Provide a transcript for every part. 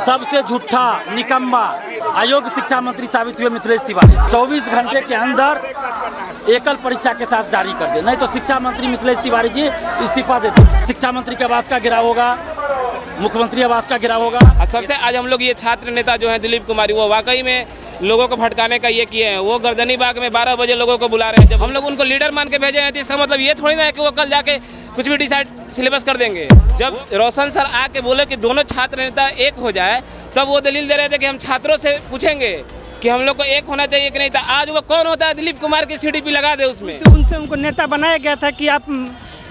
सबसे झूठा निकम्मा अयोग्य शिक्षा मंत्री साबित हुए मिथिलेश तिवारी। 24 घंटे के अंदर एकल परीक्षा के साथ जारी कर दे, नहीं तो शिक्षा मंत्री मिथिलेश तिवारी जी इस्तीफा दे दे। शिक्षा मंत्री के आवास का गिराव होगा, मुख्यमंत्री आवास का गिराव होगा। सबसे आज हम लोग ये छात्र नेता जो है दिलीप कुमारी, वो वाकई में लोगों को भटकाने का ये किए हैं। वो गर्दनी बाग में 12 बजे लोगों को बुला रहे हैं। जब हम लोग उनको लीडर मान के भेजे हैं तो इसका मतलब ये थोड़ी ना है कि वो कल जाके कुछ भी डिसाइड सिलेबस कर देंगे। जब रोशन सर आके बोले कि दोनों छात्र नेता एक हो जाए, तब वो दलील दे रहे थे कि हम छात्रों से पूछेंगे कि हम लोग को एक होना चाहिए कि नहीं था। आज वो कौन होता है दिलीप कुमार की सीडीपी लगा दे उसमें। तो उनसे उनको नेता बनाया गया था कि आप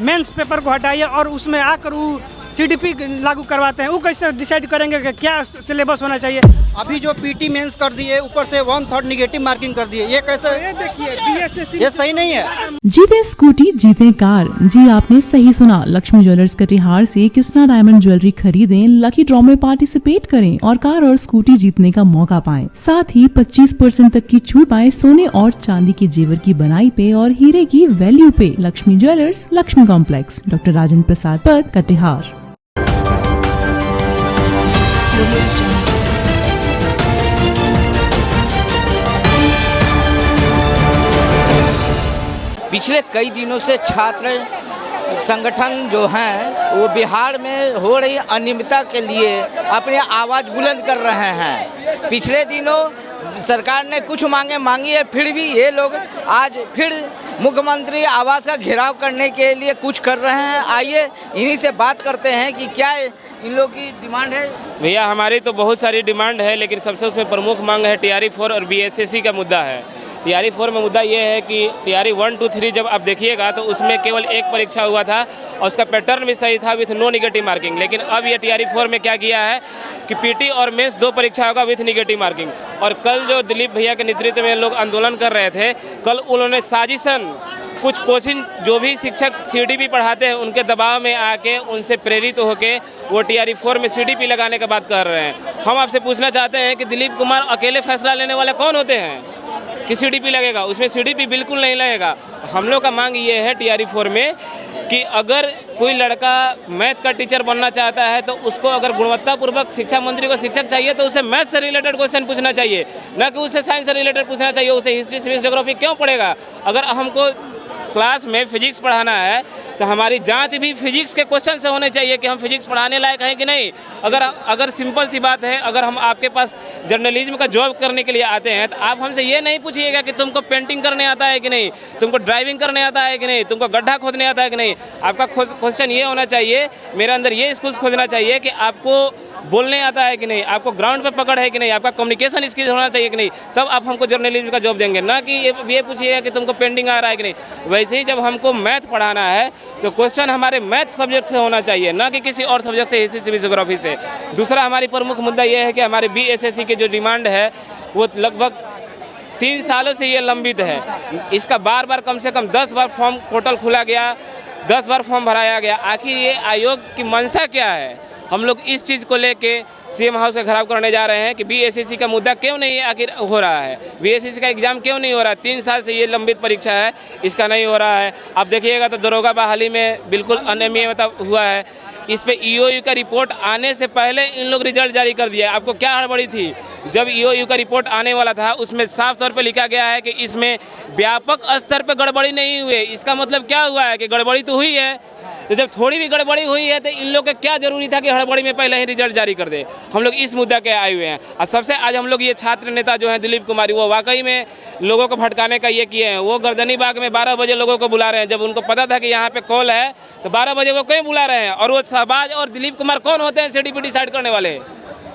मेंस पेपर को हटाइए और उसमें आकर वो सीडीपी लागू करवाते हैं। वो कैसे डिसाइड करेंगे कि क्या सिलेबस होना चाहिए? अभी जो पीटी मेंस कर दिए, ऊपर से 1/3 निगेटिव मार्किंग कर दिए, ये कैसे? ये देखिए बीएसएससी, ये सही नहीं है। जीते स्कूटी जीते कार। जी आपने सही सुना। लक्ष्मी ज्वेलर्स कटिहार से कृष्णा डायमंड ज्वेलरी खरीदें, लकी ड्रॉ में पार्टिसिपेट करें और कार और स्कूटी जीतने का मौका पाएं। साथ ही 25% तक की छूट पाएं सोने और चांदी के जेवर की बनाई पे और हीरे की वैल्यू पे। Lakshmi jewellers, Lakshmi complex, doctor Rajendra Prasad Path, Katihar. पिछले कई दिनों से छात्र संगठन जो हैं वो बिहार में हो रही अनियमितता के लिए अपनी आवाज़ बुलंद कर रहे हैं। पिछले दिनों सरकार ने कुछ मांगे मांगी है, फिर भी ये लोग आज फिर मुख्यमंत्री आवास का घेराव करने के लिए कुछ कर रहे हैं। आइए इन्हीं से बात करते हैं कि क्या इन लोग की डिमांड है। भैया हमारी तो बहुत सारी डिमांड है, लेकिन सबसे उसमें प्रमुख मांग है TRE 4 और BSSC का मुद्दा है। TRE 4 में मुद्दा ये है कि TRE 1, 2, 3 जब आप देखिएगा तो उसमें केवल एक परीक्षा हुआ था और उसका पैटर्न भी सही था विथ नो निगेटिव मार्किंग। लेकिन अब ये TRE 4 में क्या किया है कि PT और मेंस 2 परीक्षा होगा विथ निगेटिव मार्किंग। और कल जो दिलीप भैया के नेतृत्व में लोग आंदोलन कर रहे थे, कल उन्होंने साजिशन कुछ कोचिंग जो भी शिक्षक CDP पढ़ाते हैं उनके दबाव में आके उनसे प्रेरित होके वो TRE 4 में CDP लगाने का बात कर रहे हैं। हम आपसे पूछना चाहते हैं कि दिलीप कुमार अकेले फैसला लेने वाले कौन होते हैं कि CDP लगेगा? उसमें CDP बिल्कुल नहीं लगेगा। हम लोग का मांग ये है TRE 4 में कि अगर कोई लड़का मैथ का टीचर बनना चाहता है तो उसको अगर गुणवत्तापूर्वक शिक्षा मंत्री को शिक्षक चाहिए तो उसे मैथ से रिलेटेड क्वेश्चन पूछना चाहिए, न कि उसे साइंस से रिलेटेड पूछना चाहिए। उसे हिस्ट्री, सिविक्स, ज्योग्राफी क्यों पढ़ेगा? अगर हमको क्लास में फिजिक्स पढ़ाना है तो हमारी जांच भी फिजिक्स के क्वेश्चन से होने चाहिए कि हम फिजिक्स पढ़ाने लायक हैं कि नहीं। अगर सिंपल सी बात है, अगर हम आपके पास जर्नलिज्म का जॉब करने के लिए आते हैं तो आप हमसे ये नहीं पूछिएगा कि तुमको पेंटिंग करने आता है कि नहीं, तुमको ड्राइविंग करने आता है कि नहीं, तुमको गड्ढा खोदने आता है कि नहीं। आपका क्वेश्चन ये होना चाहिए, मेरे अंदर ये स्किल्स खोजना चाहिए कि आपको बोलने आता है कि नहीं, आपको ग्राउंड पे पकड़ है कि नहीं, आपका कम्युनिकेशन स्किल्स होना चाहिए कि नहीं, तब आप हमको जर्नलिज्म का जॉब देंगे। ना कि ये पूछिएगा कि तुमको पेंटिंग आ रहा है कि नहीं। वैसे ही जब हमको मैथ पढ़ाना है तो क्वेश्चन हमारे मैथ सब्जेक्ट से होना चाहिए, ना कि किसी और सब्जेक्ट से, हिस्ट्री, सिविक्स, ज्योग्राफी से। दूसरा हमारी प्रमुख मुद्दा ये है कि हमारे BSSC की जो डिमांड है वो लगभग 3 सालों से ये लंबित है। इसका बार बार कम से कम 10 बार फॉर्म पोर्टल खुला गया, 10 बार फॉर्म भराया गया। आखिर ये आयोग की मंशा क्या है? हम लोग इस चीज़ को लेके CM हाउस का घेराव करने जा रहे हैं कि BSSC का मुद्दा क्यों नहीं आखिर हो रहा है, BSSC का एग्ज़ाम क्यों नहीं हो रहा है। 3 साल से ये लंबित परीक्षा है, इसका नहीं हो रहा है। आप देखिएगा तो दरोगा बहाली में बिल्कुल अनियमितता हुआ है। इस पे EOU का रिपोर्ट आने से पहले इन लोग रिजल्ट जारी कर दिया। आपको क्या हड़बड़ी थी? जब EOU का रिपोर्ट आने वाला था उसमें साफ तौर पे लिखा गया है कि इसमें व्यापक स्तर पे गड़बड़ी नहीं हुई। इसका मतलब क्या हुआ है कि गड़बड़ी तो हुई है। तो जब थोड़ी भी गड़बड़ी हुई है तो इन लोग का क्या जरूरी था कि हड़बड़ी में पहले ही रिजल्ट जारी कर दे। हम लोग इस मुद्दा के आए हुए हैं। और सबसे आज हम लोग ये छात्र नेता जो हैं दिलीप कुमारी, वो वाकई में लोगों को भटकाने का ये किए हैं। वो गर्दनी बाग में 12 बजे लोगों को बुला रहे हैं। जब उनको पता था कि यहाँ पे कॉल है तो 12 बजे वो क्यों बुला रहे हैं? और वो शहबाज और दिलीप कुमार कौन होते हैं CDP डिसाइड करने वाले?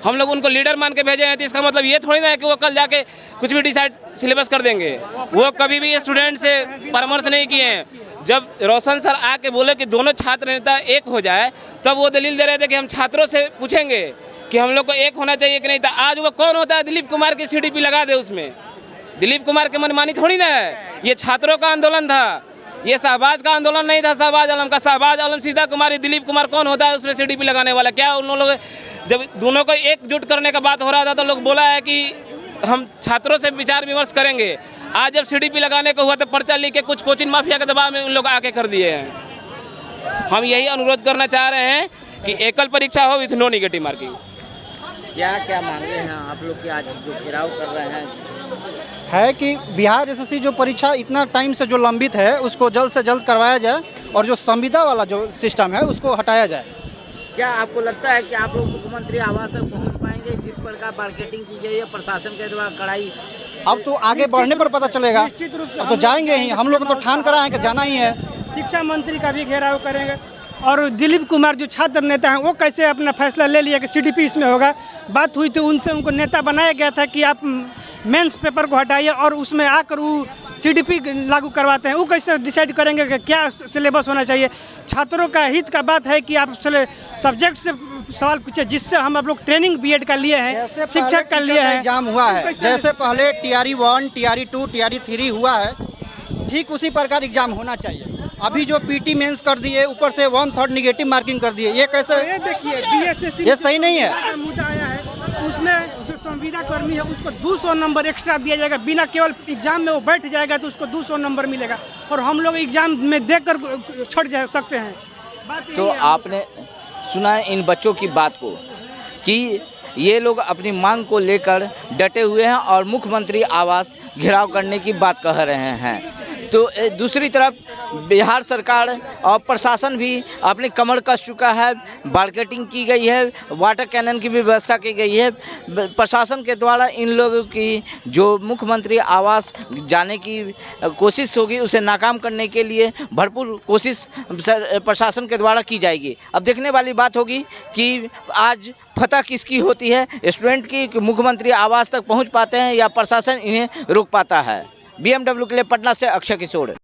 हम लोग उनको लीडर मान के भेजे हैं तो इसका मतलब ये थोड़ी ना है कि वो कल जाके कुछ भी डिसाइड सिलेबस कर देंगे। वो कभी भी स्टूडेंट से परामर्श नहीं किए हैं। जब रोशन सर आके बोले कि दोनों छात्र नेता एक हो जाए, तब वो दलील दे रहे थे कि हम छात्रों से पूछेंगे कि हम लोग को एक होना चाहिए कि नहीं था। आज वो कौन होता है दिलीप कुमार की CDP लगा दे उसमें? दिलीप कुमार की मनमानी थोड़ी ना है। ये छात्रों का आंदोलन था, ये शहबाज का आंदोलन नहीं था। शहबाज आलम का, शहबाज आलम, सीता कुमारी, दिलीप कुमार कौन होता है उसमें CDP लगाने वाला? क्या उन लोग जब दोनों को एकजुट करने का बात हो रहा था तो लोग बोला है कि हम छात्रों से विचार विमर्श करेंगे। आज जब CDP लगाने को हुआ तो पर्चा लिख के कुछ कोचिंग माफिया के दबाव में उन लोग आके कर दिए हैं। हम यही अनुरोध करना चाह रहे हैं कि एकल परीक्षा हो विथ नो निगेटिव मार्किंग। क्या क्या मांगे हैं आप लोग के आज जो घेराव कर रहे हैं? है कि बिहार एसएससी जो परीक्षा इतना टाइम से जो लंबित है उसको जल्द से जल्द करवाया जाए और जो संविदा वाला जो सिस्टम है उसको हटाया जाए। क्या आपको लगता है कि आप लोग मुख्यमंत्री आवास तक पहुंच पाएंगे? जिस प्रकार मार्केटिंग की गई है प्रशासन के द्वारा कड़ाई, अब तो आगे बढ़ने पर पता चलेगा। निश्चित रूप से अब तो जाएंगे ही, हम लोग तो ठान करा है कि जाना ही है। शिक्षा मंत्री का भी घेराव करेंगे और दिलीप कुमार जो छात्र नेता हैं वो कैसे अपना फैसला ले लिया कि सीडीपी इसमें होगा। बात हुई थी उनसे, उनको नेता बनाया गया था कि आप मेंस पेपर को हटाइए और उसमें आकर वो सीडीपी लागू करवाते हैं। वो कैसे डिसाइड करेंगे कि क्या सिलेबस होना चाहिए? छात्रों का हित का बात है कि आप सब्जेक्ट से सवाल पूछे, जिससे हम आप लोग ट्रेनिंग बीएड का लिए हैं, शिक्षक का लिए हैं। एग्जाम हुआ है जैसे पहले TRE 1, TRE 2, TRE 3 हुआ है, ठीक उसी प्रकार एग्जाम होना चाहिए। अभी जो पीटी मेंस कर दिए, ऊपर से 1/3 निगेटिव मार्किंग कर दिए, ये कैसे? ये देखिए बीएसएससी ये सही नहीं है। मुद्दा आया है, उसमें जो संविदा कर्मी है उसको 200 नंबर एक्स्ट्रा दिया जाएगा। बिना केवल एग्जाम में वो बैठ जाएगा तो उसको 200 नंबर मिलेगा और हम लोग एग्जाम में देकर छोड़ जा सकते हैं। तो आपने सुना है इन बच्चों की बात को कि ये लोग अपनी मांग को लेकर डटे हुए हैं और मुख्यमंत्री आवास घेराव करने की बात कह रहे हैं। तो दूसरी तरफ बिहार सरकार और प्रशासन भी अपनी कमर कस चुका है। मार्केटिंग की गई है, वाटर कैनन की भी व्यवस्था की गई है। प्रशासन के द्वारा इन लोगों की जो मुख्यमंत्री आवास जाने की कोशिश होगी उसे नाकाम करने के लिए भरपूर कोशिश प्रशासन के द्वारा की जाएगी। अब देखने वाली बात होगी कि आज फतह किसकी होती है, स्टूडेंट की, मुख्यमंत्री आवास तक पहुंच पाते हैं या प्रशासन इन्हें रोक पाता है। BMW के लिए पटना से अक्षय किशोर।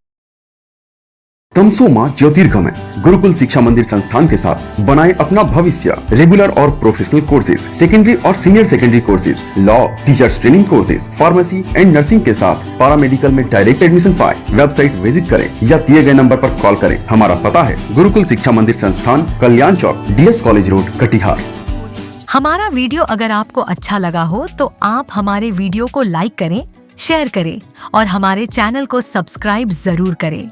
तमसो मां ज्योतिर्गमय गुरुकुल शिक्षा मंदिर संस्थान के साथ बनाए अपना भविष्य। रेगुलर और प्रोफेशनल कोर्सेज, सेकेंडरी और senior secondary courses, law, teachers training courses, pharmacy and nursing के साथ पैरामेडिकल में डायरेक्ट एडमिशन पाए। वेबसाइट विजिट करें या दिए गए नंबर पर कॉल करें। हमारा पता है गुरुकुल शिक्षा मंदिर संस्थान, कल्याण चौक, DS कॉलेज रोड, कटिहार। हमारा वीडियो अगर आपको अच्छा लगा हो तो आप हमारे वीडियो को लाइक करें, शेयर करें और हमारे चैनल को सब्सक्राइब जरूर करें।